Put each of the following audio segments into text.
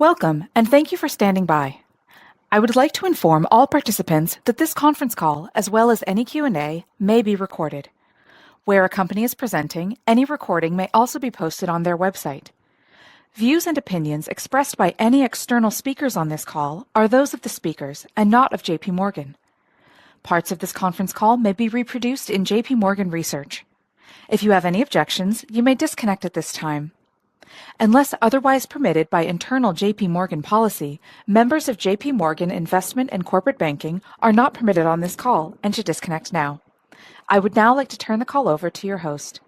Welcome, and thank you for standing by. I would like to inform all participants that this conference call, as well as any Q&A, may be recorded. Where a company is presenting, any recording may also be posted on their website. Views and opinions expressed by any external speakers on this call are those of the speakers and not of JP Morgan. Parts of this conference call may be reproduced in JP Morgan research. If you have any objections, you may disconnect at this time. Unless otherwise permitted by internal JP Morgan policy, members of JP Morgan Investment and Corporate Banking are not permitted on this call and should disconnect now. I would now like to turn the call over to your host.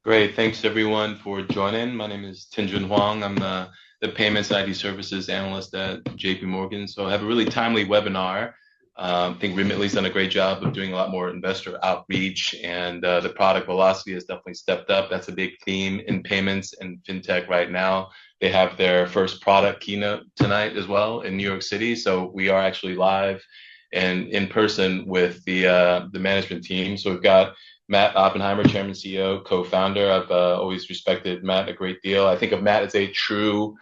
Great. Thanks, everyone, for joining. My name is Tien-Jun Huang. I'm the Payments IT Services Analyst at JP Morgan. So I have a really timely webinar. I think Remitly's done a great job of doing a lot more investor outreach, and the product velocity has definitely stepped up. That's a big theme in payments and fintech right now. They have their first product keynote tonight as well in New York City. So we are actually live and in person with the management team. So we've got Matt Oppenheimer, Chairman, CEO, co-founder. I've always respected Matt a great deal. I think of Matt as a true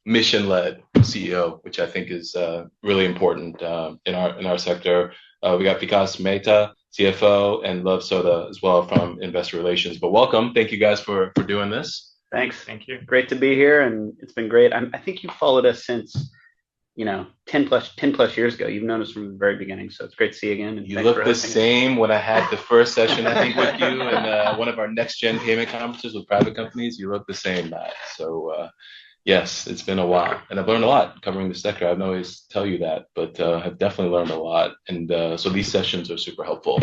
mission-led CEO, which I think is really important in our sector. We got Vikas Mehta, CFO, and Love Soda as well from Investor Relations. But welcome. Thank you guys for doing this. Thanks. Thank you. Great to be here, and it's been great. I think you followed us since 10 plus years ago. You've known us from the very beginning, so it's great to see you again. And you look the same when I had the first session, I think, with you and one of our next gen payment conferences with private companies. You look the same, Matt. So yes, it's been a while, and I've learned a lot covering the sector. I don't always tell you that, but I've definitely learned a lot, and so these sessions are super helpful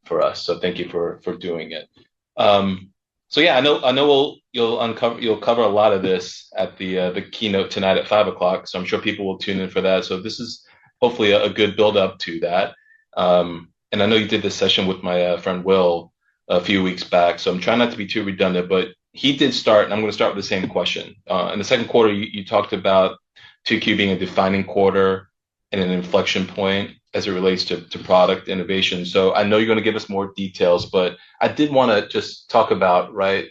for us. So thank you for doing it. So yeah, I know you'll cover a lot of this at the keynote tonight at 5:00. So I'm sure people will tune in for that. So this is hopefully a good build up to that. And I know you did this session with my friend Will a few weeks back. So I'm trying not to be too redundant, but he did start, and I'm going to start with the same question. In the second quarter, you talked about 2Q being a defining quarter and an inflection point as it relates to product innovation. So I know you're going to give us more details, but I did want to just talk about, right,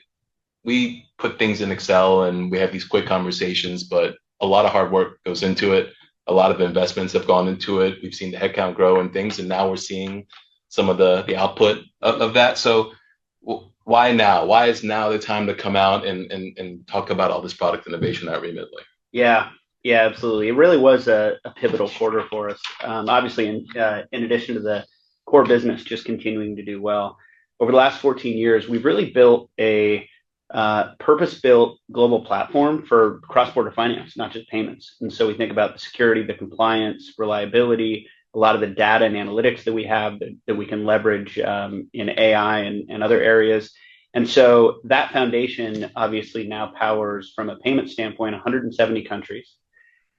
we put things in Excel and we have these quick conversations, but a lot of hard work goes into it. A lot of investments have gone into it. We've seen the headcount grow and things, and now we're seeing some of the output of that. So why now? Why is now the time to come out and talk about all this product innovation at Remitly? Yeah, absolutely. It really was a pivotal quarter for us. Obviously, in addition to the core business just continuing to do well, over the last 14 years, we've really built a purpose-built global platform for cross-border finance, not just payments. And so we think about the security, the compliance, reliability, a lot of the data and analytics that we have that we can leverage in AI and other areas. And so that foundation obviously now powers, from a payment standpoint, 170 countries.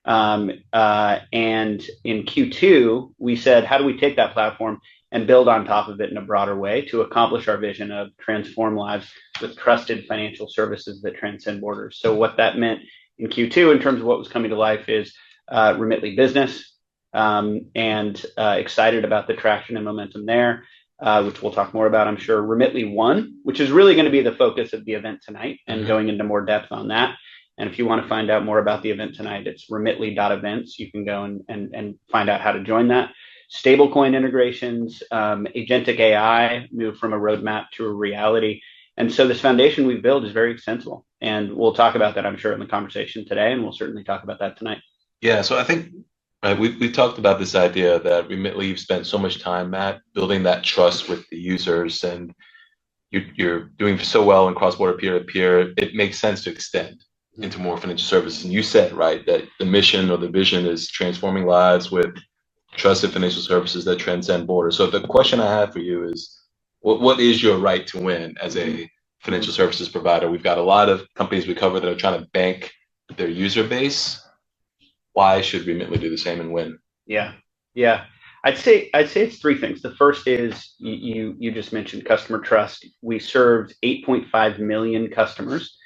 And in Q2, we said, how do we take that platform and build on top of it in a broader way to accomplish our vision of transform lives with trusted financial services that transcend borders? So what that meant in Q2 in terms of what was coming to life is Remitly Business, and excited about the traction and momentum there, which we'll talk more about, I'm sure. Remitly One, which is really going to be the focus of the event tonight, and going into more depth on that. And if you want to find out more about the event tonight, it's remitly.events. You can go and find out how to join that. Stablecoin integrations, agentic AI moved from a roadmap to a reality. And so this foundation we've built is very extensible. And we'll talk about that, I'm sure, in the conversation today. And we'll certainly talk about that tonight. Yeah, so I think we talked about this idea that Remitly, you've spent so much time, Matt, building that trust with the users, and you're doing so well in cross-border peer-to-peer. It makes sense to extend into more financial services. And you said, right, that the mission or the vision is transforming lives with trusted financial services that transcend borders. So the question I have for you is, what is your right to win as a financial services provider? We've got a lot of companies we cover that are trying to bank their user base. Why should Remitly do the same and win? Yeah. I'd say it's three things. The first is you just mentioned customer trust. We served 8.5 million customers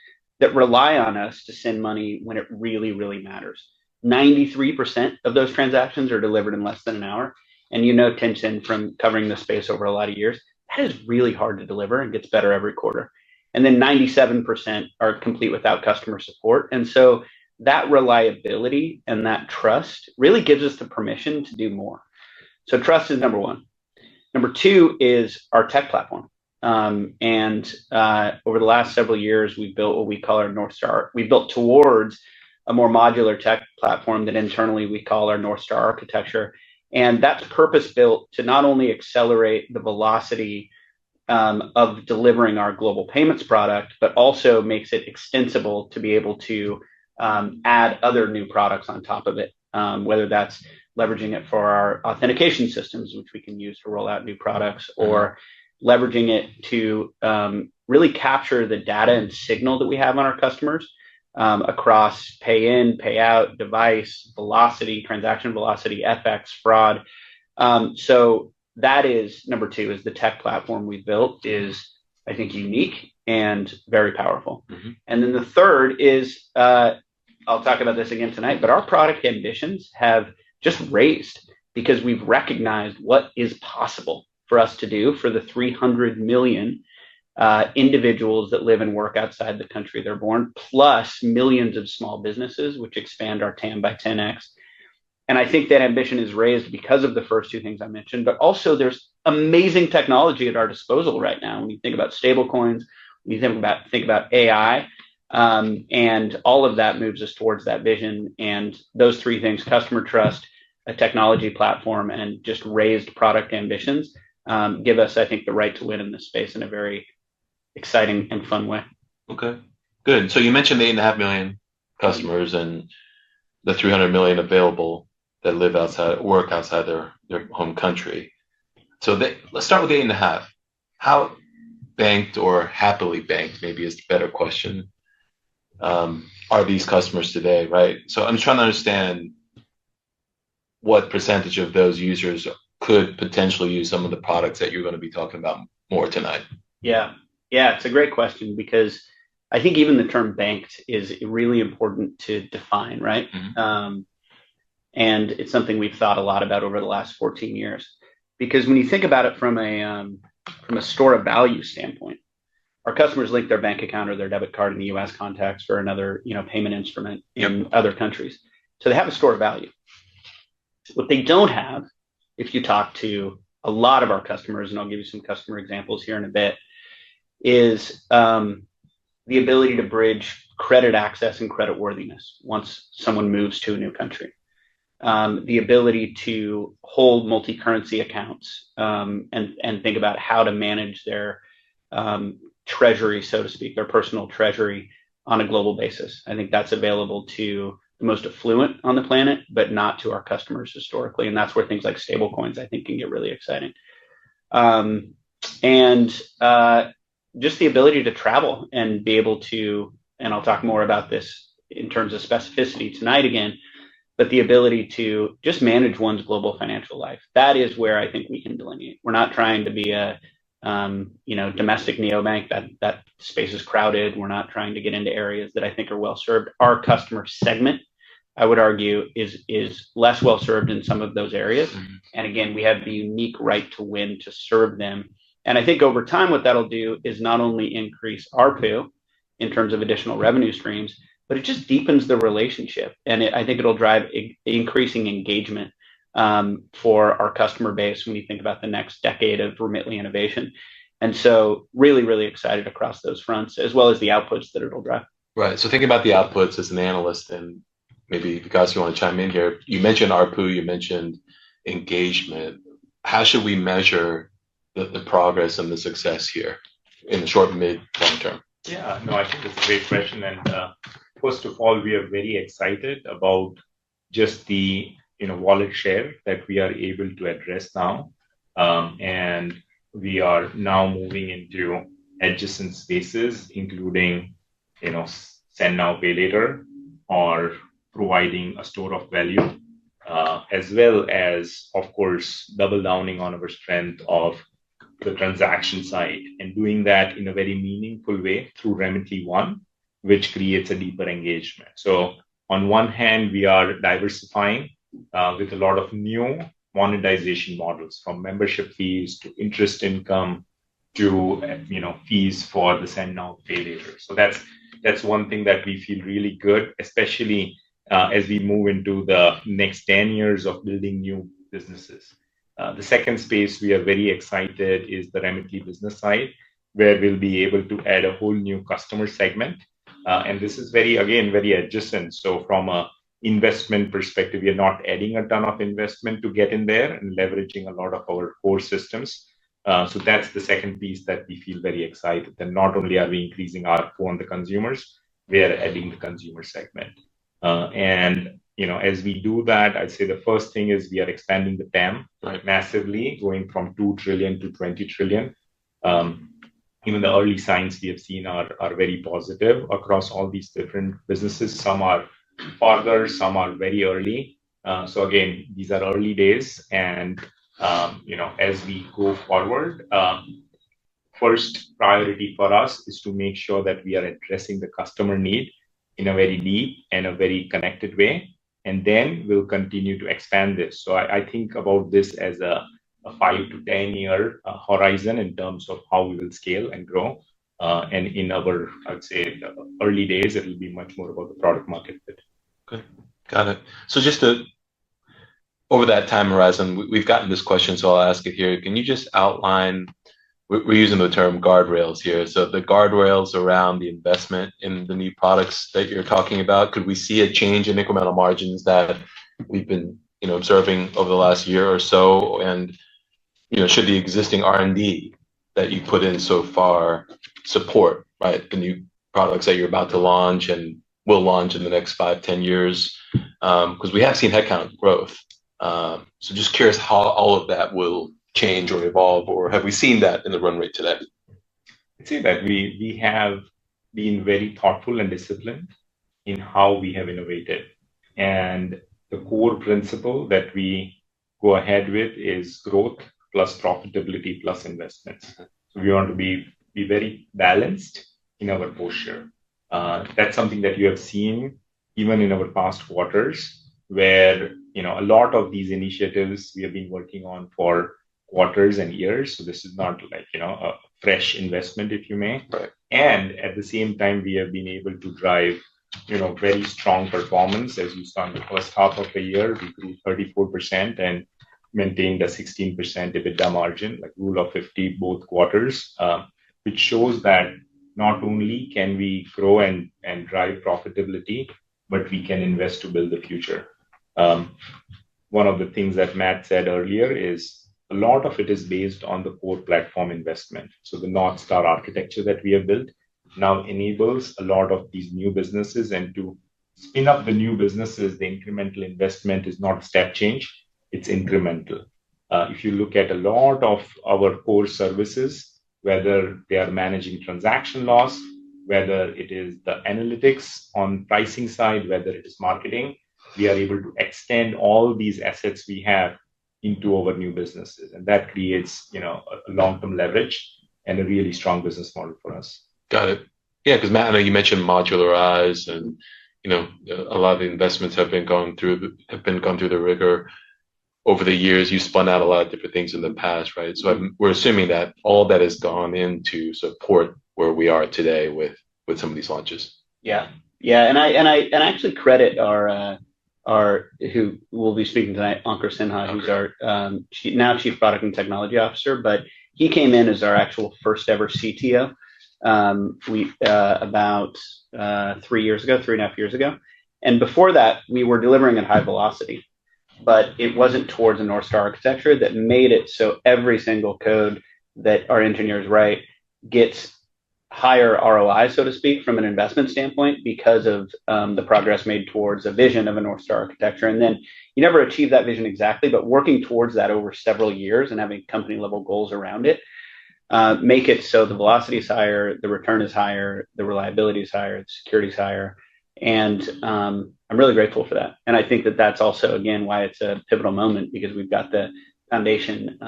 that rely on us to send money when it really, really matters. 93% of those transactions are delivered in less than an hour. And Tencent, from covering this space over a lot of years, that is really hard to deliver and gets better every quarter. and then 97% are complete without customer support. And so that reliability and that trust really gives us the permission to do more. So trust is number one. Number two is our tech platform. And over the last several years, we've built what we call our North Star. We built towards a more modular tech platform that internally we call our North Star architecture. And that's purpose built to not only accelerate the velocity of delivering our global payments product, but also makes it extensible to be able to add other new products on top of it, whether that's leveraging it for our authentication systems, which we can use to roll out new products, or leveraging it to really capture the data and signal that we have on our customers across pay in, pay out, device, velocity, transaction velocity, FX, fraud. So that is number two, is the tech platform we built is, I think, unique and very powerful. And then the third is, I'll talk about this again tonight, but our product ambitions have just raised because we've recognized what is possible for us to do for the 300 million individuals that live and work outside the country they're born, plus millions of small businesses, which expand our TAM by 10x. And I think that ambition is raised because of the first two things I mentioned, but also there's amazing technology at our disposal right now. When you think about stablecoins, when you think about AI, and all of that moves us towards that vision. And those three things, customer trust, a technology platform, and just raised product ambitions, give us, I think, the right to win in this space in a very exciting and fun way. Okay, good. So you mentioned the 8.5 million customers and the 300 million available that live outside, work outside their home country. So let's start with the 8.5. How banked or happily banked, maybe is the better question, are these customers today, right? So I'm trying to understand what percentage of those users could potentially use some of the products that you're going to be talking about more tonight. Yeah, it's a great question because I think even the term banked is really important to define, right? And it's something we've thought a lot about over the last 14 years. Because when you think about it from a store of value standpoint, our customers link their bank account or their debit card in the U.S. context for another, payment instrument in other countries. So they have a store of value. What they don't have, if you talk to a lot of our customers, and I'll give you some customer examples here in a bit, is the ability to bridge credit access and credit worthiness once someone moves to a new country. The ability to hold multi-currency accounts and think about how to manage their treasury, so to speak, their personal treasury on a global basis. I think that's available to the most affluent on the planet, but not to our customers historically. And that's where things like stablecoins, I think, can get really exciting. And just the ability to travel and be able to, and I'll talk more about this in terms of specificity tonight again, but the ability to just manage one's global financial life. That is where I think we can delineate. We're not trying to be a domestic neobank. That space is crowded. We're not trying to get into areas that I think are well served. Our customer segment, I would argue, is less well served in some of those areas. And again, we have the unique right to win to serve them. And I think over time, what that'll do is not only increase ARPU in terms of additional revenue streams, but it just deepens the relationship. And I think it'll drive increasing engagement for our customer base when you think about the next decade of Remitly innovation. And so really, really excited across those fronts, as well as the outputs that it'll drive. Right. So thinking about the outputs as an analyst, and maybe Vikas, you want to chime in here. You mentioned ARPU, you mentioned engagement. How should we measure the progress and the success here in the short, mid, long term? Yeah, no, I think that's a great question. And first of all, we are very excited about just the wallet share that we are able to address now. And we are now moving into adjacent spaces, including send now, pay later, or providing a store of value, as well as, of course, double downing on our strength of the transaction side and doing that in a very meaningful way through Remitly One, which creates a deeper engagement. So on one hand, we are diversifying with a lot of new monetization models, from membership fees to interest income to fees for the send now, pay later. So that's one thing that we feel really good, especially as we move into the next 10 years of building new businesses. The second space we are very excited is the Remitly business side, where we'll be able to add a whole new customer segment. And this is very adjacent. So from a investment perspective, we are not adding a ton of investment to get in there and leveraging a lot of our core systems. So that's the second piece that we feel very excited. And not only are we increasing our ARPU on the consumers, we are adding the consumer segment. And as we do that, I'd say the first thing is we are expanding the TAM massively, going from 2 trillion to 20 trillion. Even the early signs we have seen are very positive across all these different businesses. Some are farther, some are very early. So again, these are early days, and as we go forward, first priority for us is to make sure that we are addressing the customer need in a very deep and a very connected way, and then we'll continue to expand this. So I think about this as a 5 to 10 year horizon in terms of how we will scale and grow. And in our, I'd say, early days, it will be much more about the product market fit. Good. Got it. So just over that time horizon, we've gotten this question, so I'll ask it here. Can you just outline, we're using the term guardrails here, so the guardrails around the investment in the new products that you're talking about? Could we see a change in incremental margins that we've been observing over the last year or so? And should the existing R&D that you put in so far support, right, the new products that you're about to launch and will launch in the next 5-10 years? Because we have seen headcount growth. So just curious how all of that will change or evolve, or have we seen that in the run rate today? I'd say that we have been very thoughtful and disciplined in how we have innovated. And the core principle that we go ahead with is growth plus profitability plus investments. So we want to be very balanced in our posture. That's something that you have seen even in our past quarters, where a lot of these initiatives we have been working on for quarters and years. So this is not like a fresh investment, if you may. Right. And at the same time, we have been able to drive very strong performance. As you saw in the first half of the year, we grew 34% and maintained a 16% EBITDA margin, like rule of 50 both quarters, which shows that not only can we grow and drive profitability, but we can invest to build the future. One of the things that Matt said earlier is a lot of it is based on the core platform investment. So the North Star architecture that we have built now enables a lot of these new businesses, and to spin up the new businesses, the incremental investment is not a step change, it's incremental. If you look at a lot of our core services, whether they are managing transaction loss, whether it is the analytics on pricing side, whether it is marketing, we are able to extend all these assets we have into our new businesses. And that creates, a long-term leverage and a really strong business model for us. Got it. Yeah, because Matt, I know you mentioned modularize, and a lot of the investments have been gone through the rigor over the years. You spun out a lot of different things in the past, right? So we're assuming that all that has gone into support where we are today with some of these launches. Yeah, and I actually credit our who will be speaking tonight, Ankur Sinha, who's our now Chief Product and Technology Officer, but he came in as our actual first ever CTO. About 3.5 years ago. And before that, we were delivering at high velocity, but it wasn't towards a North Star architecture that made it so every single code that our engineers write gets higher ROI, so to speak, from an investment standpoint, because of the progress made towards a vision of a North Star architecture. And then you never achieve that vision exactly, but working towards that over several years and having company level goals around it, make it so the velocity is higher, the return is higher, the reliability is higher, the security is higher. And I'm really grateful for that. And I think that that's also, again, why it's a pivotal moment, because we've got the foundation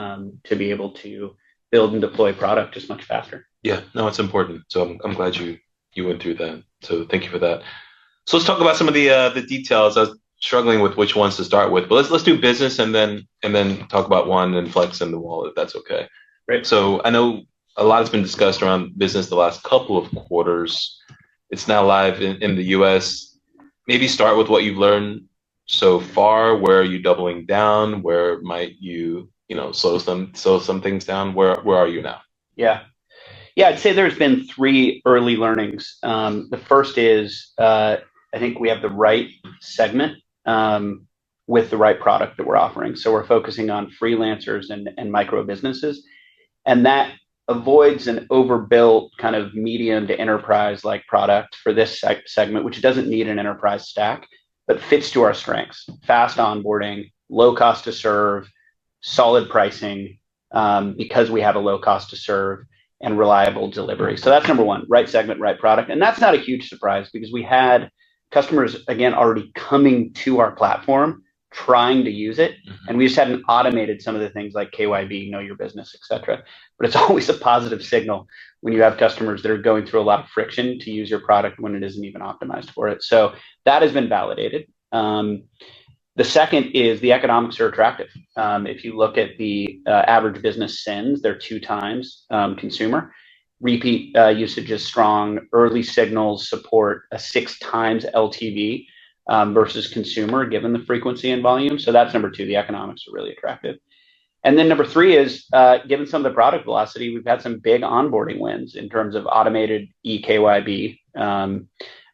to be able to build and deploy product just much faster. Yeah, no, it's important. So I'm glad you went through that. So thank you for that. So let's talk about some of the details. I was struggling with which ones to start with, but let's do business and then talk about one and Flex and the wallet, if that's okay. Right. So I know a lot has been discussed around business the last couple of quarters. It's now live in the US. Maybe start with what you've learned so far. Where are you doubling down? Where might you, slow some things down? Where are you now? Yeah. Yeah, I'd say there's been 3 early learnings. The first is I think we have the right segment with the right product that we're offering. So we're focusing on freelancers and micro businesses, and that avoids an overbuilt kind of medium to enterprise like product for this segment, which doesn't need an enterprise stack, but fits to our strengths: fast onboarding, low cost to serve, solid pricing, because we have a low cost to serve, and reliable delivery. So that's number 1, right segment, right product. And that's not a huge surprise because we had customers, again, already coming to our platform, trying to use it. And we just hadn't automated some of the things like KYB, know your business, et cetera. But it's always a positive signal when you have customers that are going through a lot of friction to use your product when it isn't even optimized for it. So that has been validated. The second is the economics are attractive. If you look at the average business sends, they're 2 times consumer. Repeat usage is strong. Early signals support a 6 times LTV versus consumer, given the frequency and volume. So that's number 2. The economics are really attractive. And then number 3 is, given some of the product velocity, we've had some big onboarding wins in terms of automated eKYB,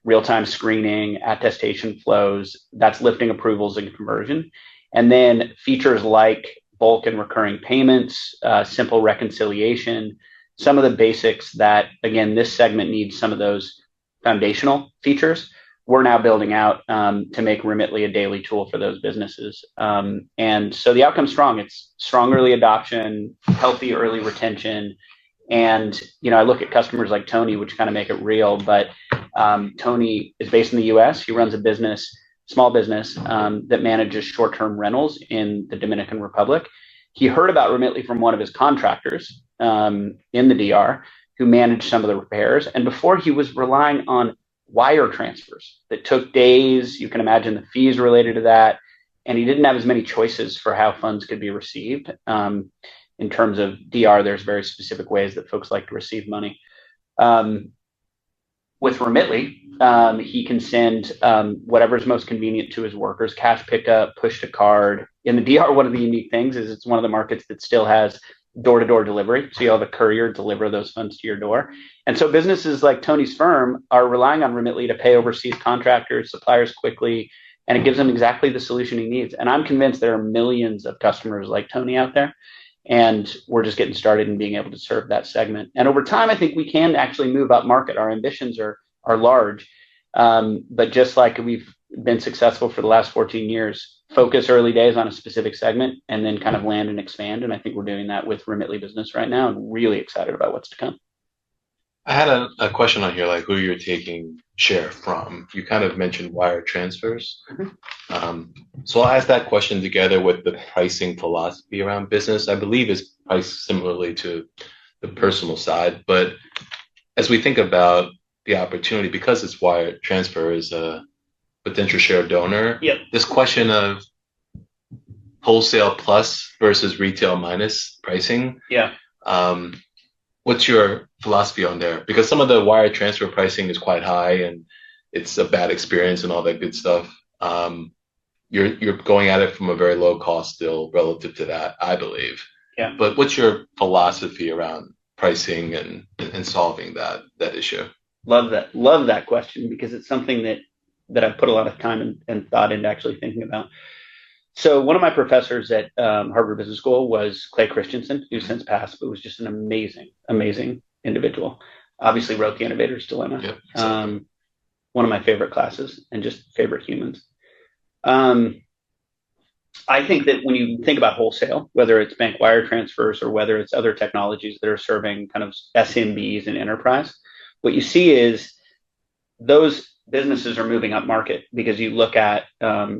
real-time screening, attestation flows. That's lifting approvals and conversion. And then features like bulk and recurring payments, simple reconciliation, some of the basics that, again, this segment needs some of those foundational features. We're now building out to make Remitly a daily tool for those businesses. And so the outcome's strong. It's strong early adoption, healthy early retention. And, I look at customers like Tony, which kind of make it real, but Tony is based in the US. He runs a small business that manages short-term rentals in the Dominican Republic. He heard about Remitly from one of his contractors in the DR who managed some of the repairs. And before, he was relying on wire transfers that took days. You can imagine the fees related to that. And he didn't have as many choices for how funds could be received. In terms of DR, there's very specific ways that folks like to receive money. With Remitly, he can send whatever's most convenient to his workers: cash pickup, push to card. In the DR, one of the unique things is it's one of the markets that still has door-to-door delivery. So you'll have a courier deliver those funds to your door. And so businesses like Tony's firm are relying on Remitly to pay overseas contractors, suppliers quickly, and it gives them exactly the solution he needs. And I'm convinced there are millions of customers like Tony out there. And we're just getting started in being able to serve that segment. And over time, I think we can actually move up market. Our ambitions are large. But just like we've been successful for the last 14 years, focus early days on a specific segment and then kind of land and expand. And I think we're doing that with Remitly Business right now, and really excited about what's to come. I had a question on here, like who you're taking share from. You kind of mentioned wire transfers. So I'll ask that question together with the pricing philosophy around business. I believe it's priced similarly to the personal side. But as we think about the opportunity, because it's wire transfer is a potential share donor, Yep. This question of wholesale plus versus retail minus pricing. Yeah. What's your philosophy on there? Because some of the wire transfer pricing is quite high and it's a bad experience and all that good stuff. You're going at it from a very low cost still relative to that, I believe. Yeah. But what's your philosophy around pricing and solving that issue? Love that question, because it's something that I've put a lot of time and thought into actually thinking about. So one of my professors at Harvard Business School was Clay Christensen, who's since passed, but was just an amazing individual. Obviously wrote The Innovator's Dilemma. Yep, exactly. One of my favorite classes and just favorite humans. I think that when you think about wholesale, whether it's bank wire transfers or whether it's other technologies that are serving kind of SMBs and enterprise, what you see is those businesses are moving up market, because you look at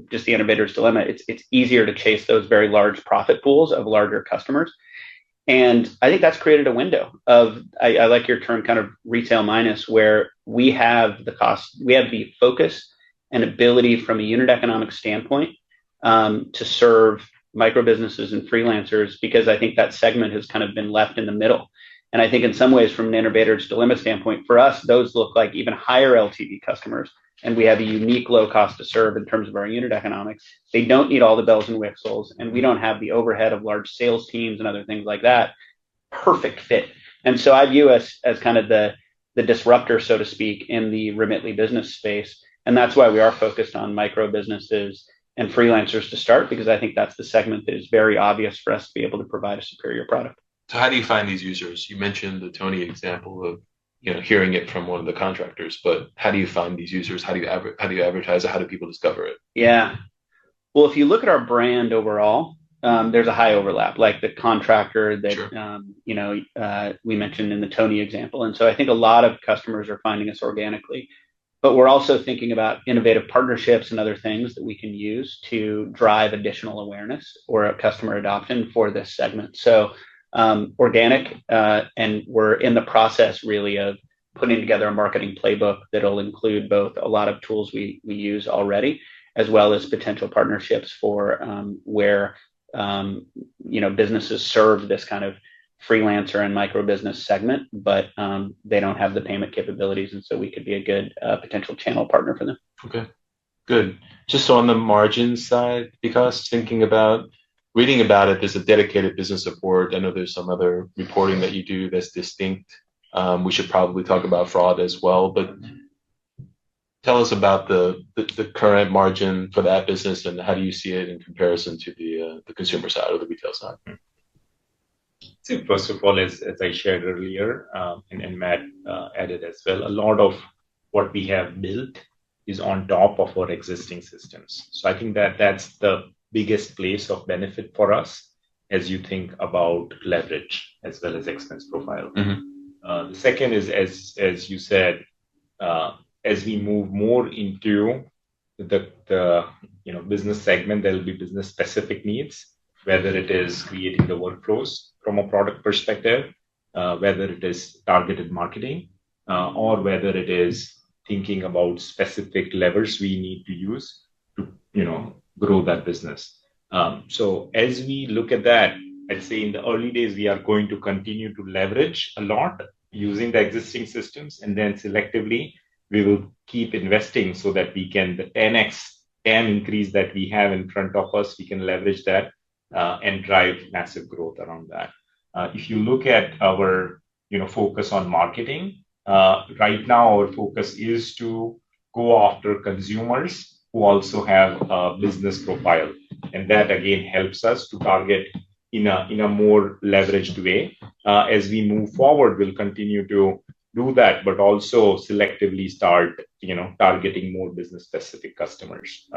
just The Innovator's Dilemma, it's easier to chase those very large profit pools of larger customers. And I think that's created a window of, I like your term, kind of retail minus, where we have the cost, we have the focus and ability from a unit economic standpoint to serve micro businesses and freelancers, because I think that segment has kind of been left in the middle. And I think in some ways, from an innovator's dilemma standpoint, for us, those look like even higher LTV customers. And we have a unique low cost to serve in terms of our unit economics. They don't need all the bells and whistles, and we don't have the overhead of large sales teams and other things like that. Perfect fit. And so I view us as kind of the disruptor, so to speak, in the Remitly business space. And that's why we are focused on micro businesses and freelancers to start, because I think that's the segment that is very obvious for us to be able to provide a superior product. So how do you find these users? You mentioned the Tony example of hearing it from one of the contractors, but how do you find these users? How do you advertise it? How do people discover it? Yeah. Well, if you look at our brand overall, there's a high overlap, like the contractor that, Sure. We mentioned in the Tony example. And so I think a lot of customers are finding us organically, but we're also thinking about innovative partnerships and other things that we can use to drive additional awareness or customer adoption for this segment. So organic, and we're in the process really of putting together a marketing playbook that'll include both a lot of tools we use already, as well as potential partnerships for where businesses serve this kind of freelancer and micro business segment, but they don't have the payment capabilities, and so we could be a good potential channel partner for them. Okay, good. Just on the margin side, because reading about it, there's a dedicated business support. I know there's some other reporting that you do that's distinct. We should probably talk about fraud as well, but tell us about the current margin for that business and how do you see it in comparison to the consumer side or the retail side? So first of all, as I shared earlier, and Matt added as well, a lot of what we have built is on top of our existing systems. So I think that's the biggest place of benefit for us as you think about leverage as well as expense profile. Mm-hmm. The second is, as you said, as we move more into the business segment, there will be business specific needs, whether it is creating the workflows from a product perspective, whether it is targeted marketing, or whether it is thinking about specific levers we need to use to grow that business. So as we look at that, I'd say in the early days, we are going to continue to leverage a lot using the existing systems, and then selectively we will keep investing so that we can, the 10x increase that we have in front of us, we can leverage that and drive massive growth around that. If you look at our focus on marketing, right now our focus is to go after consumers who also have a business profile, and that again helps us to target in a more leveraged way. As we move forward, we'll continue to do that, but also selectively start targeting more business specific customers.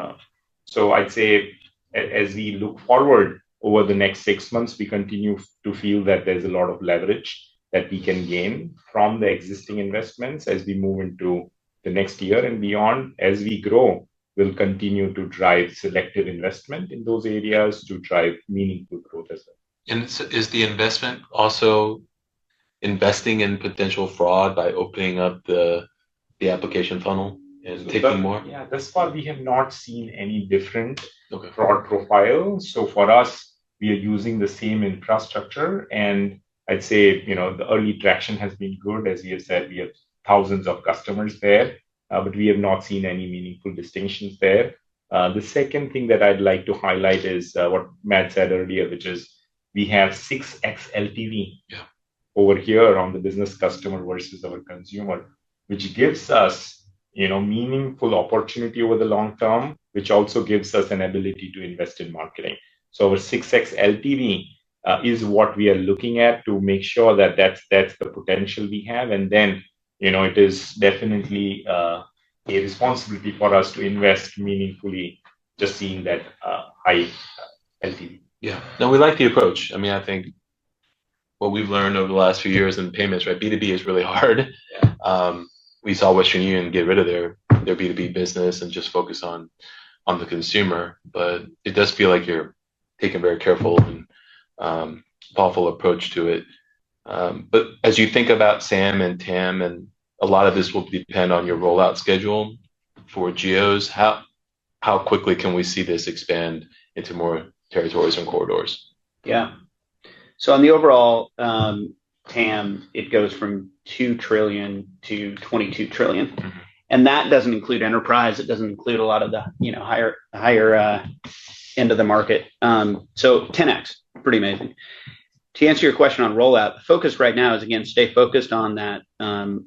So I'd say as we look forward over the next 6 months, we continue to feel that there's a lot of leverage that we can gain from the existing investments as we move into the next year and beyond. As we grow, we'll continue to drive selective investment in those areas to drive meaningful growth as well. And is the investment also investing in potential fraud by opening up the application funnel and taking more? Yeah, thus far we have not seen any different Okay. fraud profile. So for us, we are using the same infrastructure, and I'd say the early traction has been good. As we have said, we have thousands of customers there, but we have not seen any meaningful distinctions there. The second thing that I'd like to highlight is what Matt said earlier, which is we have 6x LTV over here on the business customer versus our consumer, which gives us meaningful opportunity over the long term, which also gives us an ability to invest in marketing. So our 6x LTV is what we are looking at to make sure that that's the potential we have. And then, it is definitely a responsibility for us to invest meaningfully, just seeing that high LTV. Yeah, no, we like the approach. I mean, I think what we've learned over the last few years in payments, right? B2B is really hard. Yeah. We saw Western Union get rid of their B2B business and just focus on the consumer. But it does feel like you're taking a very careful and thoughtful approach to it. But as you think about SAM and TAM, and a lot of this will depend on your rollout schedule for geos, how quickly can we see this expand into more territories and corridors? Yeah. So on the overall TAM, it goes from 2 trillion to 22 trillion. Mm-hmm. And that doesn't include enterprise. It doesn't include a lot of the higher end of the market. So 10x, pretty amazing. To answer your question on rollout, the focus right now is, again, stay focused on that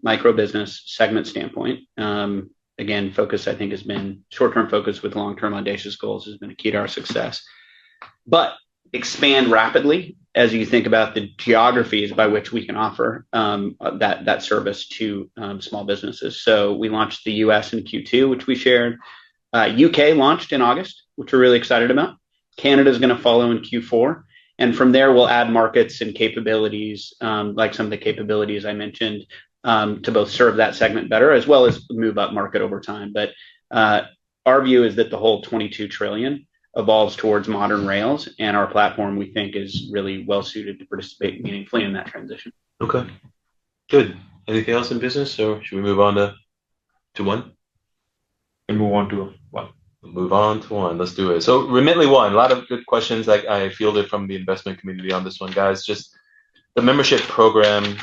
micro business segment standpoint. Again, focus, I think, has been short-term focus with long-term audacious goals has been a key to our success. But expand rapidly as you think about the geographies by which we can offer that service to small businesses. So we launched the US in Q2, which we shared. UK launched in August, which we're really excited about. Canada is going to follow in Q4. And from there, we'll add markets and capabilities, like some of the capabilities I mentioned, to both serve that segment better, as well as move up market over time. But our view is that the whole 22 trillion evolves towards modern rails, and our platform, we think, is really well suited to participate meaningfully in that transition. Okay, good. Anything else in business, or should we move on to one? And move on to one. Move on to one. Let's do it. So Remitly One, a lot of good questions I fielded from the investment community on this one, guys. Just the membership program,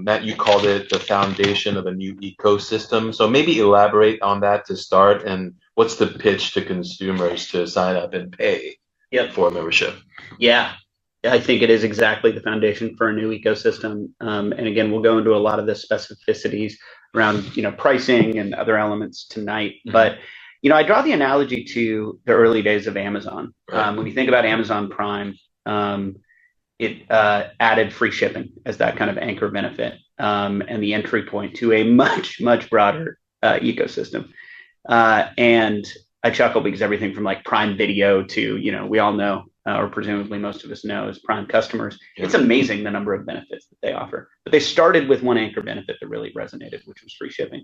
Matt, you called it the foundation of a new ecosystem. So maybe elaborate on that to start, and what's the pitch to consumers to sign up and pay for a membership? Yeah, I think it is exactly the foundation for a new ecosystem. And again, we'll go into a lot of the specificities around pricing and other elements tonight. Mm-hmm. But I draw the analogy to the early days of Amazon. Right. When you think about Amazon Prime, it added free shipping as that kind of anchor benefit and the entry point to a much, much broader ecosystem. And I chuckle because everything from like Prime Video to, we all know, or presumably most of us know as Prime customers, it's amazing the number of benefits that they offer. But they started with one anchor benefit that really resonated, which was free shipping.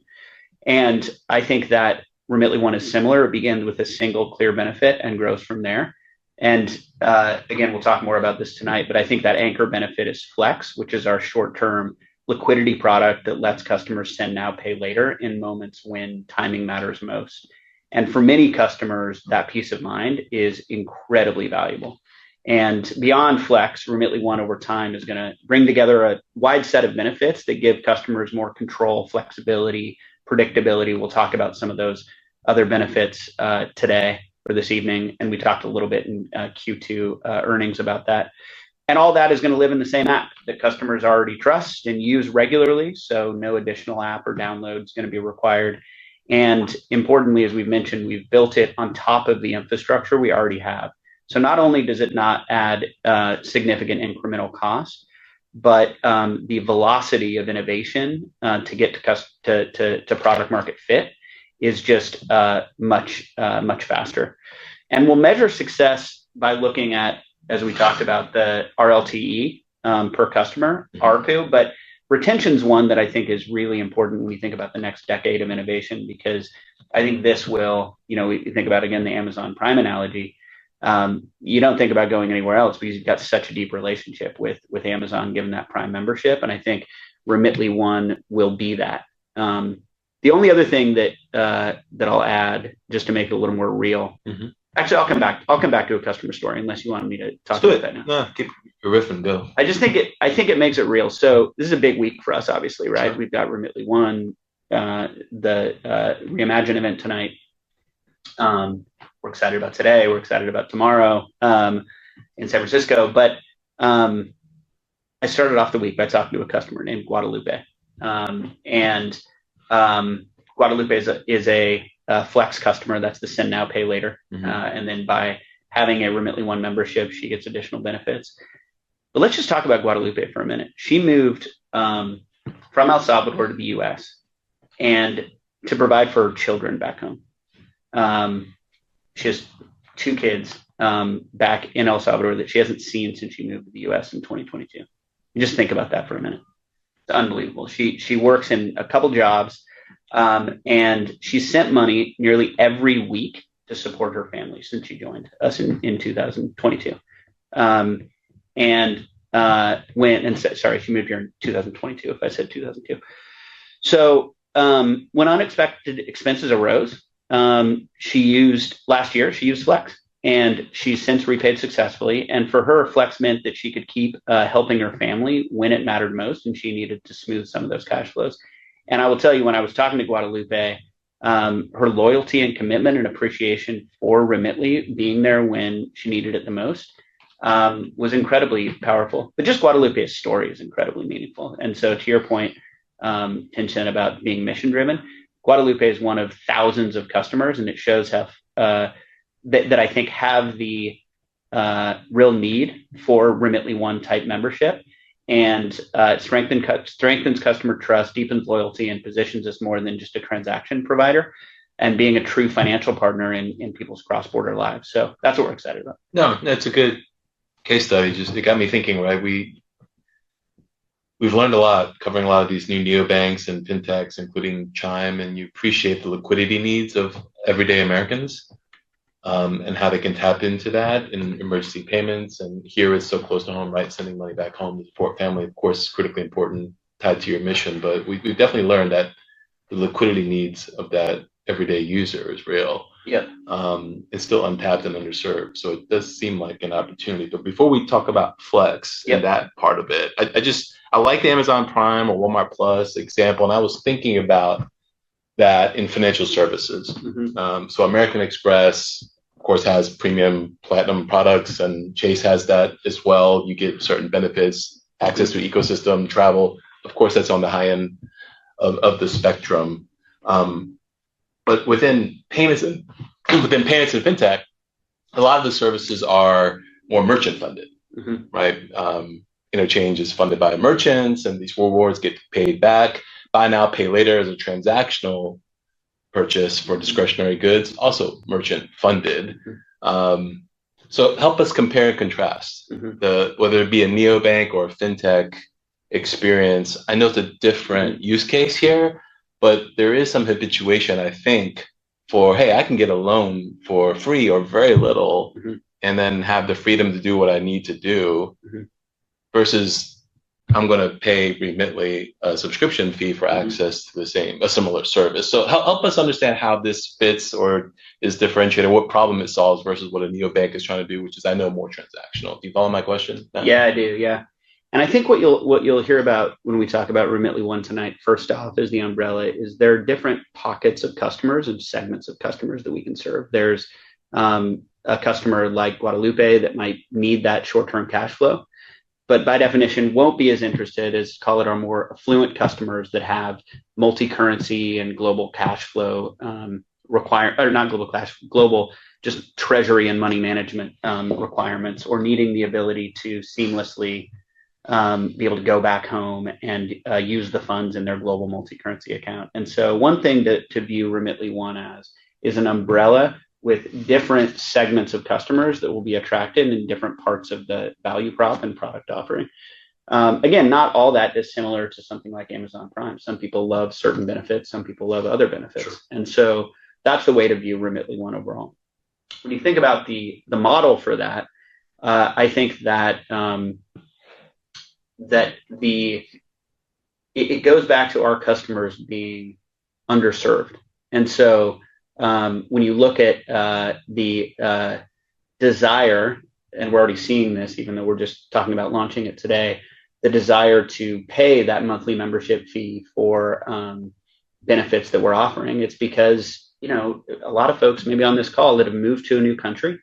And I think that Remitly One is similar. It begins with a single clear benefit and grows from there. And again, we'll talk more about this tonight, but I think that anchor benefit is Flex, which is our short-term liquidity product that lets customers send now, pay later in moments when timing matters most. And for many customers, that peace of mind is incredibly valuable. And beyond Flex, Remitly One over time is going to bring together a wide set of benefits that give customers more control, flexibility, predictability. We'll talk about some of those other benefits today or this evening, and we talked a little bit in Q2 earnings about that. And all that is going to live in the same app that customers already trust and use regularly, so no additional app or download is going to be required. And importantly, as we've mentioned, we've built it on top of the infrastructure we already have. So not only does it not add significant incremental cost, but the velocity of innovation to get to product market fit is just much faster. And we'll measure success by looking at, as we talked about, the RLTE per customer, ARPU, but retention's one that I think is really important when we think about the next decade of innovation, because I think this will, we think about, again, the Amazon Prime analogy. You don't think about going anywhere else because you've got such a deep relationship with Amazon, given that Prime membership. And I think Remitly One will be that. The only other thing that I'll add, just to make it a little more real, actually, I'll come back to a customer story unless you wanted me to talk about that now. No, keep your riff and go. I think it makes it real. So this is a big week for us, obviously, right? Sure. We've got Remitly One, the Reimagine event tonight. We're excited about today. We're excited about tomorrow in San Francisco. But I started off the week by talking to a customer named Guadalupe. And Guadalupe is a Flex customer. That's the send now, pay later. And then by having a Remitly One membership, she gets additional benefits. But let's just talk about Guadalupe for a minute. She moved from El Salvador to the US and to provide for her children back home. She has 2 kids back in El Salvador that she hasn't seen since she moved to the US in 2022. You just think about that for a minute. It's unbelievable. She works in a couple jobs, and she sent money nearly every week to support her family since she joined us in 2022. She moved here in 2022, if I said 2002. So when unexpected expenses arose, she used Flex. And she's since repaid successfully. And for her, Flex meant that she could keep helping her family when it mattered most, and she needed to smooth some of those cash flows. And I will tell you, when I was talking to Guadalupe, her loyalty and commitment and appreciation for Remitly being there when she needed it the most was incredibly powerful. But just Guadalupe's story is incredibly meaningful. And so to your point, Tianchen, about being mission driven, Guadalupe is one of thousands of customers, and it shows how that I think have the real need for Remitly One type membership, and it strengthens customer trust, deepens loyalty, and positions us more than just a transaction provider, and being a true financial partner in people's cross-border lives. So that's what we're excited about. No, that's a good case study. Just it got me thinking. Right, we've learned a lot covering a lot of these new neobanks and fintechs, including Chime, and you appreciate the liquidity needs of everyday Americans. And how they can tap into that in emergency payments. And here it's so close to home, right? Sending money back home to support family, of course, is critically important, tied to your mission. But we've definitely learned that the liquidity needs of that everyday user is real. Yeah. It's still untapped and underserved. So it does seem like an opportunity. But before we talk about Flex and that part of it, I like the Amazon Prime or Walmart Plus example. And I was thinking about that in financial services. Mm-hmm. So American Express, of course, has premium platinum products, and Chase has that as well. You get certain benefits, access to ecosystem, travel. Of course, that's on the high end of the spectrum. But within payments and fintech, a lot of the services are more merchant funded, right? Interchange is funded by merchants, and these rewards get paid back. Buy now, pay later as a transactional purchase for discretionary goods, also merchant funded. So help us compare and contrast whether it be a neobank or a fintech experience. I know it's a different use case here, but there is some habituation, I think, for, hey, I can get a loan for free or very little and then have the freedom to do what I need to do versus I'm going to pay Remitly a subscription fee for access to a similar service. So help us understand how this fits or is differentiated, what problem it solves versus what a neobank is trying to do, which is, I know, more transactional. Do you follow my question? Yeah, I do. Yeah. And I think what you'll hear about when we talk about Remitly One tonight, first off, is the umbrella, is there are different pockets of customers and segments of customers that we can serve. There's a customer like Guadalupe that might need that short-term cash flow, but by definition won't be as interested as, call it, our more affluent customers that have multi-currency and global cash flow global just treasury and money management requirements, or needing the ability to seamlessly be able to go back home and use the funds in their global multi-currency account. And so one thing to view Remitly One as is an umbrella with different segments of customers that will be attracted in different parts of the value prop and product offering. Again, not all that is similar to something like Amazon Prime. Some people love certain benefits, some people love other benefits. Sure. And so that's the way to view Remitly One overall. When you think about the model for that, I think that it goes back to our customers being underserved. And so when you look at the desire, and we're already seeing this, even though we're just talking about launching it today, the desire to pay that monthly membership fee for benefits that we're offering, it's because, a lot of folks maybe on this call that have moved to a new country.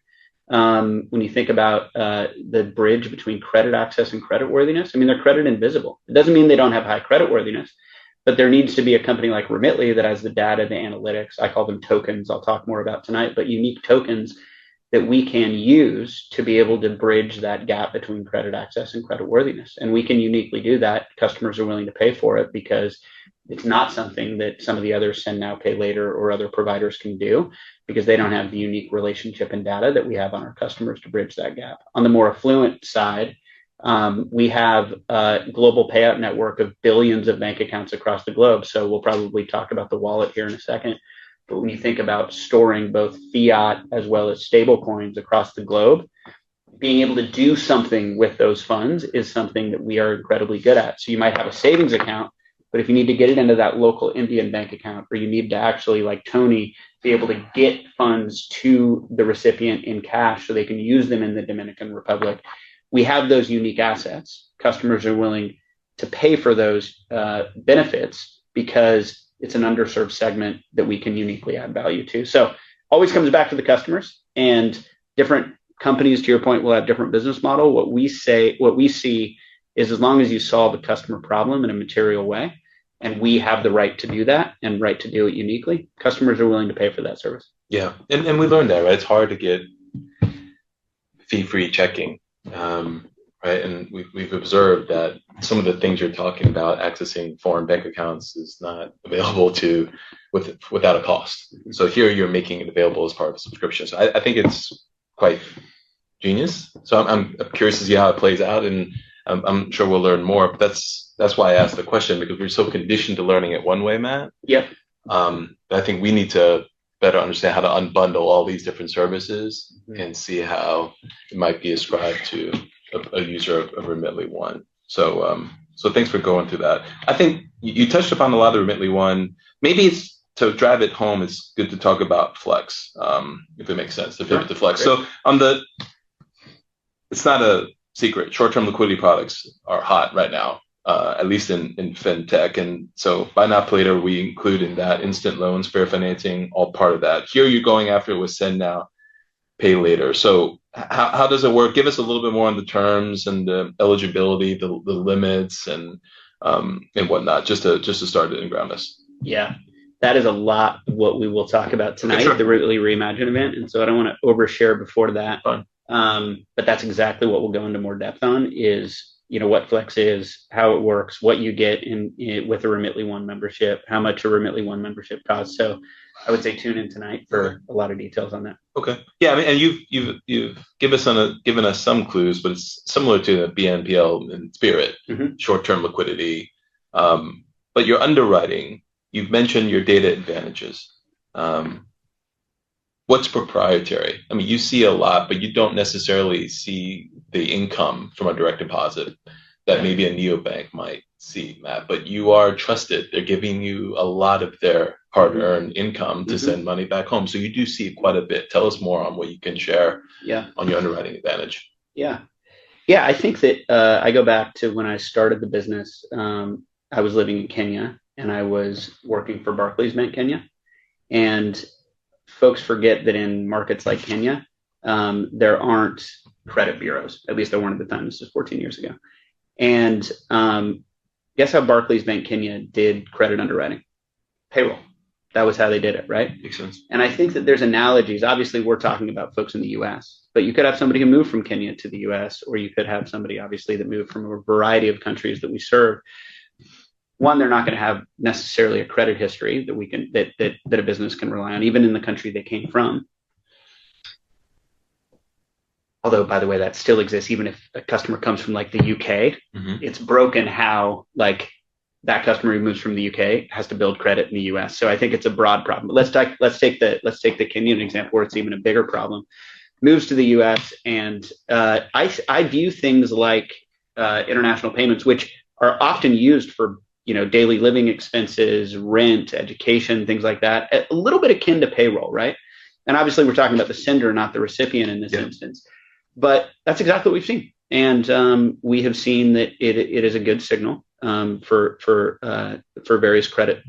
When you think about the bridge between credit access and credit worthiness, they're credit invisible. It doesn't mean they don't have high credit worthiness, but there needs to be a company like Remitly that has the data, the analytics, I call them tokens, I'll talk more about tonight, but unique tokens that we can use to be able to bridge that gap between credit access and credit worthiness. And we can uniquely do that. Customers are willing to pay for it because it's not something that some of the other send now, pay later or other providers can do, because they don't have the unique relationship and data that we have on our customers to bridge that gap. On the more affluent side, we have a global payout network of billions of bank accounts across the globe. So we'll probably talk about the wallet here in a second. But when you think about storing both fiat as well as stable coins across the globe, being able to do something with those funds is something that we are incredibly good at. So you might have a savings account, But if you need to get it into that local Indian bank account, or you need to actually, like Tony, be able to get funds to the recipient in cash so they can use them in the Dominican Republic, we have those unique assets. Customers are willing to pay for those benefits because it's an underserved segment that we can uniquely add value to. So always comes back to the customers, and different companies, to your point, will have different business model. What we see is, as long as you solve a customer problem in a material way, and we have the right to do that and right to do it uniquely, customers are willing to pay for that service. Yeah, and we learned that, right? It's hard to get fee-free checking, right? And we've observed that some of the things you're talking about, accessing foreign bank accounts, is not available without a cost. So here you're making it available as part of a subscription. So I think it's quite genius. So I'm curious to see how it plays out, and I'm sure we'll learn more. But that's why I asked the question, because we're so conditioned to learning it one way, Matt. Yep. But I think we need to better understand how to unbundle all these different services and see how it might be ascribed to a user of Remitly One. So thanks for going through that. I think you touched upon a lot of Remitly One. Maybe it's to drive it home, it's good to talk about Flex, if it makes sense to pivot to Flex. Great. So it's not a secret, short-term liquidity products are hot right now, at least in fintech. And so buy now, pay later, we include in that instant loans, fair financing, all part of that. Here you're going after it with send now, pay later. So how does it work? Give us a little bit more on the terms and the eligibility, the limits, and whatnot, just to start it and ground us. Yeah, that is a lot of what we will talk about tonight, Sure. at the Remitly Reimagine event. And so I don't want to overshare before that. Fine. But that's exactly what we'll go into more depth on, is what Flex is, how it works, what you get with a Remitly One membership, how much a Remitly One membership costs. So I would say tune in tonight for a lot of details on that. Okay. Yeah, I mean, and you've given us some clues, but it's similar to the BNPL in spirit, short-term liquidity. But your underwriting, you've mentioned your data advantages. What's proprietary? I mean, you see a lot, but you don't necessarily see the income from a direct deposit that maybe a neobank might see, Matt. But you are trusted. They're giving you a lot of their hard-earned income to send money back home. So you do see quite a bit. Tell us more on what you can share on your underwriting advantage. Yeah. I think that I go back to when I started the business. I was living in Kenya, and I was working for Barclays Bank Kenya. And folks forget that in markets like Kenya, there aren't credit bureaus. At least there weren't at the time. This was 14 years ago. And guess how Barclays Bank Kenya did credit underwriting? Payroll. That was how they did it, right? Makes sense. And I think that there's analogies. Obviously, we're talking about folks in the U.S., but you could have somebody who moved from Kenya to the U.S., or you could have somebody, obviously, that moved from a variety of countries that we serve. One, they're not going to have necessarily a credit history that we can that a business can rely on, even in the country they came from. Although, by the way, that still exists. Even if a customer comes from like the UK, it's broken how like that customer who moves from the UK has to build credit in the US. So I think it's a broad problem. But let's take the Kenyan example, where it's even a bigger problem. Moves to the US, and I view things like international payments, which are often used for daily living expenses, rent, education, things like that, a little bit akin to payroll, right? And obviously, we're talking about the sender, not the recipient in this instance. But that's exactly what we've seen, and we have seen that it is a good signal for various credit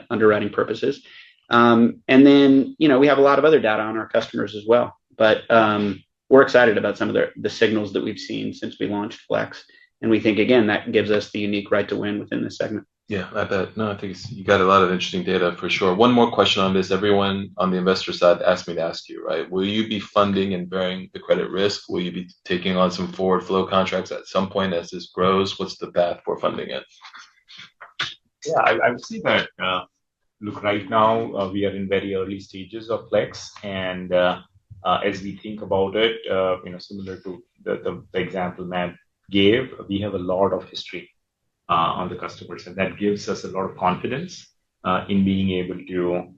underwriting purposes. And then we have a lot of other data on our customers as well. But we're excited about some of the signals that we've seen since we launched Flex, and we think again that gives us the unique right to win within this segment. Yeah, I bet. No, I think you got a lot of interesting data for sure. One more question on this. Everyone on the investor side asked me to ask you, right? Will you be funding and bearing the credit risk? Will you be taking on some forward flow contracts at some point as this grows? What's the path for funding it? Yeah, I would say that, look, right now we are in very early stages of Flex. And as we think about it, similar to the example Matt gave, we have a lot of history on the customers, and that gives us a lot of confidence in being able to,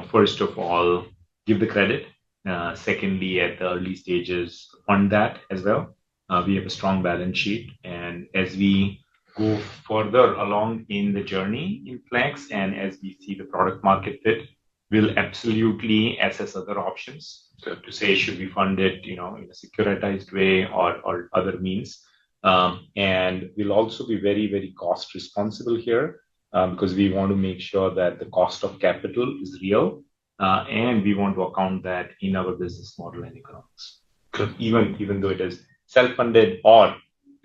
first of all, give the credit. Secondly, at the early stages, fund that as well. We have a strong balance sheet, and as we go further along in the journey in Flex, and as we see the product market fit, we'll absolutely assess other options to say, should we fund it, in a securitized way or other means. And we'll also be very, very cost responsible here, because we want to make sure that the cost of capital is real, and we want to account that in our business model and economics. Good. Even though it is self-funded or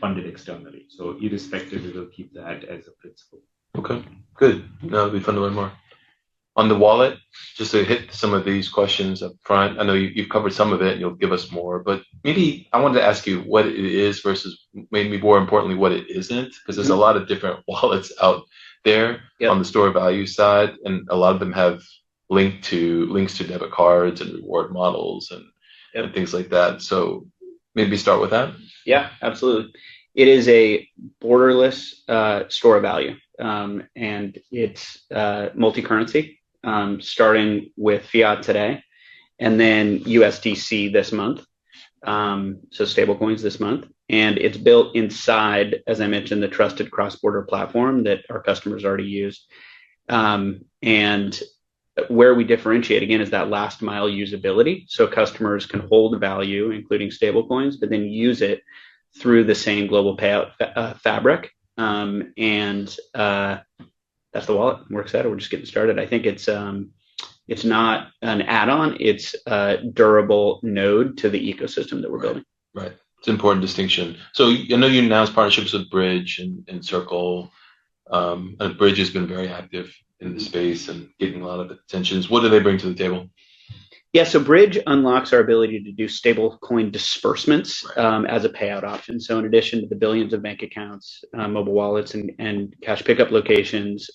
funded externally. So irrespective, we will keep that as a principle. Okay, good. No, it'll be fun to learn more. On the wallet, just to hit some of these questions up front, I know you've covered some of it and you'll give us more, but maybe I wanted to ask you what it is versus maybe more importantly, what it isn't, because there's a lot of different wallets out there on the store value side, and a lot of them have links to debit cards and reward models and things like that. So maybe start with that. Yeah, absolutely. It is a borderless store of value, and it's multi-currency, starting with fiat today, and then USDC this month. So stablecoins this month, and it's built inside, as I mentioned, the trusted cross-border platform that our customers already use. And where we differentiate again is that last mile usability. So customers can hold value, including stablecoins, but then use it through the same global payout fabric. And that's the wallet. We're excited. We're just getting started. I think it's not an add-on. It's a durable node to the ecosystem that we're building. Right. It's an important distinction. So I know you announced partnerships with Bridge and Circle. And Bridge has been very active in the space and getting a lot of attentions. What do they bring to the table? Yeah, so Bridge unlocks our ability to do stablecoin disbursements as a payout option. So in addition to the billions of bank accounts, mobile wallets, and cash pickup locations,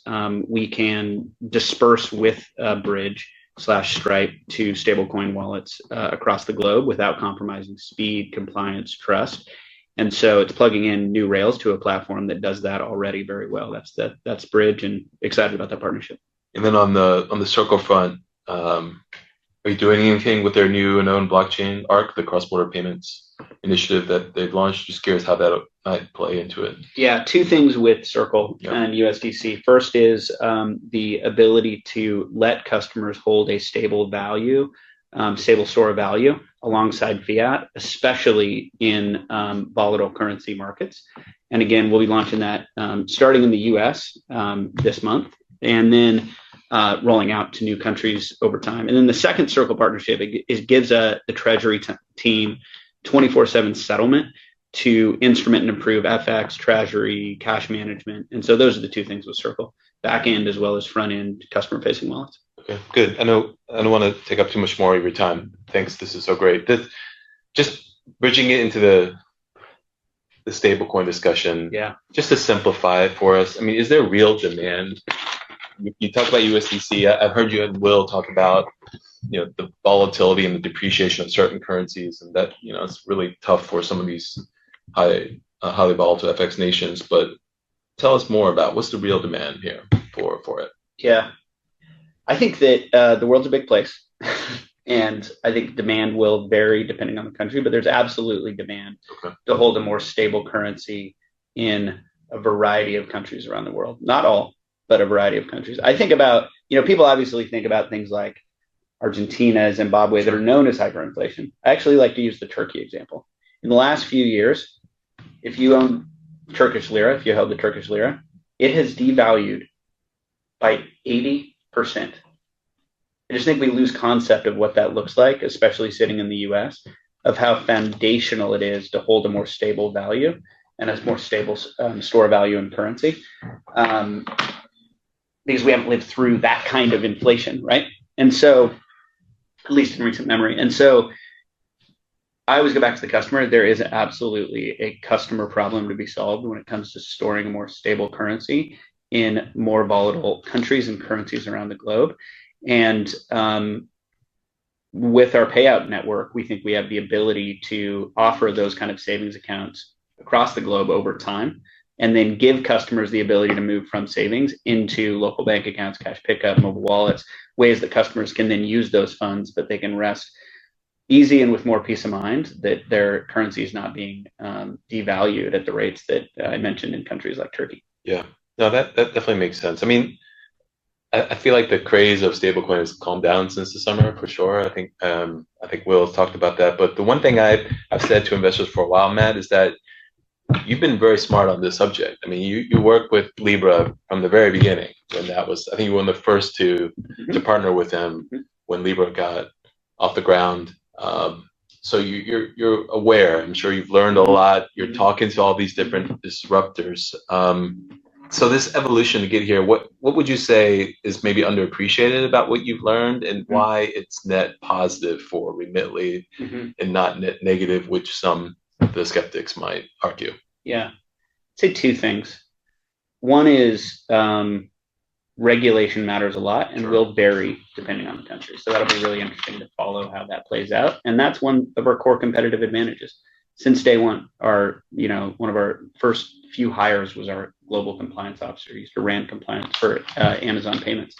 we can disperse with Bridge/Stripe to stablecoin wallets across the globe without compromising speed, compliance, trust. And so it's plugging in new rails to a platform that does that already very well. That's Bridge, and excited about that partnership. And then on the Circle front, are you doing anything with their new and own blockchain ARC, the cross-border payments initiative that they've launched? Just curious how that might play into it. Yeah, two things with Circle and USDC. First is the ability to let customers hold a stable store of value alongside fiat, especially in volatile currency markets. And again, we'll be launching that starting in the US this month, and then rolling out to new countries over time. And then the second Circle partnership, it gives the Treasury team 24/7 settlement to instrument and improve FX, Treasury, cash management. And so those are the two things with Circle, back end as well as front end customer-facing wallets. Okay, good. I don't want to take up too much more of your time. Thanks. This is so great. Just bridging it into the stablecoin discussion. Yeah. Just to simplify it for us. I mean, is there real demand? You talk about USDC. I've heard you and Will talk about the volatility and the depreciation of certain currencies, and that it's really tough for some of these highly volatile FX nations. But tell us more about what's the real demand here for it. Yeah, I think that the world's a big place, and I think demand will vary depending on the country. But there's absolutely demand to hold a more stable currency in a variety of countries around the world. Not all, but a variety of countries. I think about, people obviously think about things like Argentina, Zimbabwe that are known as hyperinflation. I actually like to use the Turkey example. In the last few years, if you own Turkish lira, if you held the Turkish lira, it has devalued by 80%. I just think we lose concept of what that looks like, especially sitting in the US, of how foundational it is to hold a more stable value and a more stable store of value and currency. Because we haven't lived through that kind of inflation, right? And so, at least in recent memory. And so I always go back to the customer. There is absolutely a customer problem to be solved when it comes to storing a more stable currency in more volatile countries and currencies around the globe. And with our payout network, we think we have the ability to offer those kind of savings accounts across the globe over time, and then give customers the ability to move from savings into local bank accounts, cash pickup, mobile wallets, ways that customers can then use those funds, but they can rest easy and with more peace of mind that their currency is not being devalued at the rates that I mentioned in countries like Turkey. Yeah, no, that definitely makes sense. I mean, I feel like the craze of stablecoin has calmed down since the summer for sure. I think Will talked about that. But the one thing I've said to investors for a while, Matt, is that you've been very smart on this subject. I mean, you worked with Libra from the very beginning when that was. I think you were one of the first to partner with them when Libra got off the ground. So you're aware. I'm sure you've learned a lot. You're talking to all these different disruptors. So this evolution to get here, what would you say is maybe underappreciated about what you've learned, and why it's net positive for Remitly and not net negative, which some of the skeptics might argue? Yeah, I'd say two things. One is regulation matters a lot and will vary depending on the country. So that'll be really interesting to follow how that plays out. And that's one of our core competitive advantages. Since day one, one of our first few hires was our global compliance officer. He used to run compliance for Amazon payments.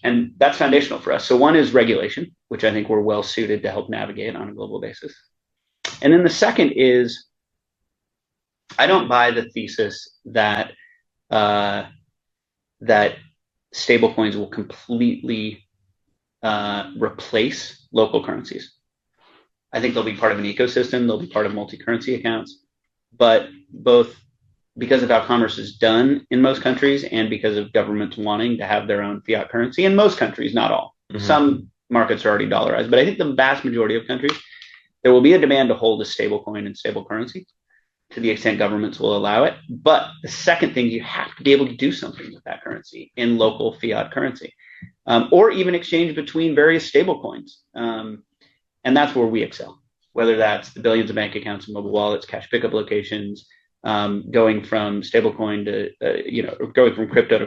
And that's foundational for us. So one is regulation, which I think we're well suited to help navigate on a global basis. And then the second is, I don't buy the thesis that that stablecoins will completely replace local currencies. I think they'll be part of an ecosystem. They'll be part of multi-currency accounts, but both because of how commerce is done in most countries and because of governments wanting to have their own fiat currency in most countries, not all. Some markets are already dollarized, but I think the vast majority of countries, there will be a demand to hold a stable coin and stable currency to the extent governments will allow it. But the second thing, you have to be able to do something with that currency in local fiat currency, or even exchange between various stable coins. And that's where we excel, whether that's the billions of bank accounts and mobile wallets, cash pickup locations, going from stablecoin to, going from crypto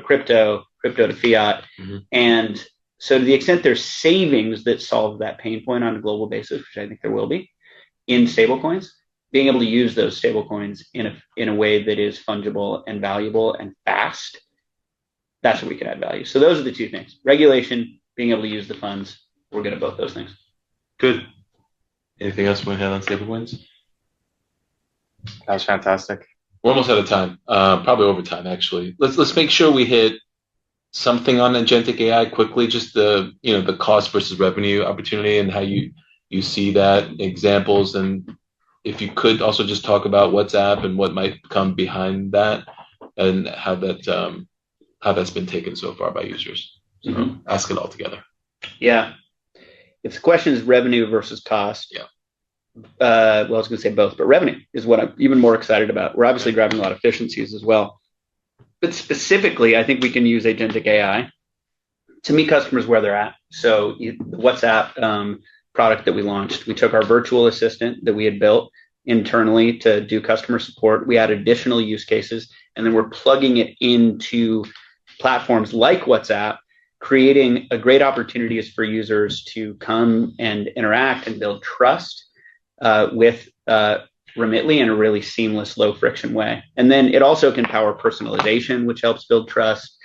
to fiat. And so to the extent there's savings that solve that pain point on a global basis, which I think there will be in stablecoins, being able to use those stablecoins in a way that is fungible and valuable and fast, that's where we can add value. So those are the two things: regulation, being able to use the funds. We're good at both those things. Good. Anything else we want to have on stablecoins? That was fantastic. We're almost out of time. Probably over time, actually. Let's make sure we hit something on agentic AI quickly. Just the cost versus revenue opportunity and how you see that, examples, and if you could also just talk about WhatsApp and what might come behind that, and how that's been taken so far by users. So ask it all together. Yeah. If the question is revenue versus cost, I was going to say both, but revenue is what I'm even more excited about. We're obviously driving a lot of efficiencies as well. But specifically, I think we can use agentic AI to meet customers where they're at. So the WhatsApp product that we launched, we took our virtual assistant that we had built internally to do customer support. We added additional use cases, and then we're plugging it into platforms like WhatsApp, creating a great opportunities for users to come and interact and build trust with Remitly in a really seamless, low friction way. And then it also can power personalization, which helps build trust,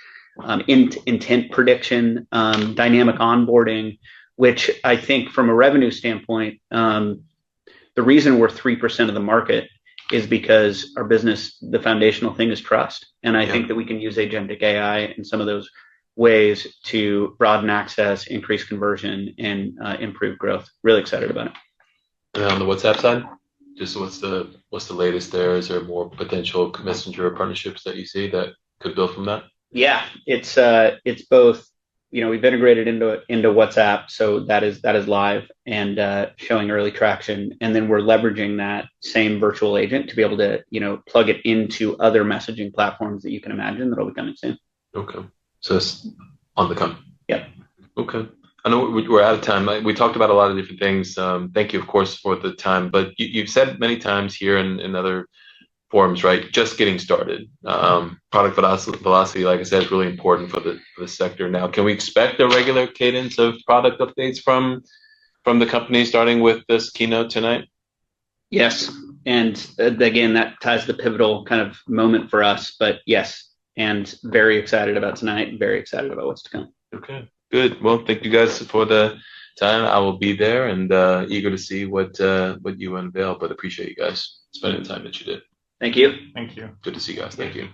intent prediction, dynamic onboarding, which I think from a revenue standpoint, the reason we're 3% of the market is because our business, the foundational thing is trust. And I think that we can use agentic AI in some of those ways to broaden access, increase conversion, and improve growth. Really excited about it. And on the WhatsApp side, just what's the latest there? Is there more potential messenger partnerships that you see that could build from that? Yeah, it's both. We've integrated into WhatsApp, so that is live and showing early traction. And then we're leveraging that same virtual agent to be able to plug it into other messaging platforms that you can imagine that'll be coming soon. Okay, so it's on the come. Yep. Okay. I know we're out of time. We talked about a lot of different things. Thank you, of course, for the time. But you've said many times here and in other forums, right? Just getting started. Product velocity, like I said, is really important for the sector now. Can we expect a regular cadence of product updates from the company, starting with this keynote tonight? Yes. And again, that ties the pivotal kind of moment for us. But yes, and very excited about tonight. Very excited about what's to come. Okay. Good. Well, thank you guys for the time, I will be there and eager to see what you unveil. But appreciate you guys spending the time that you did. Thank you. Thank you. Good to see you guys. Thank you.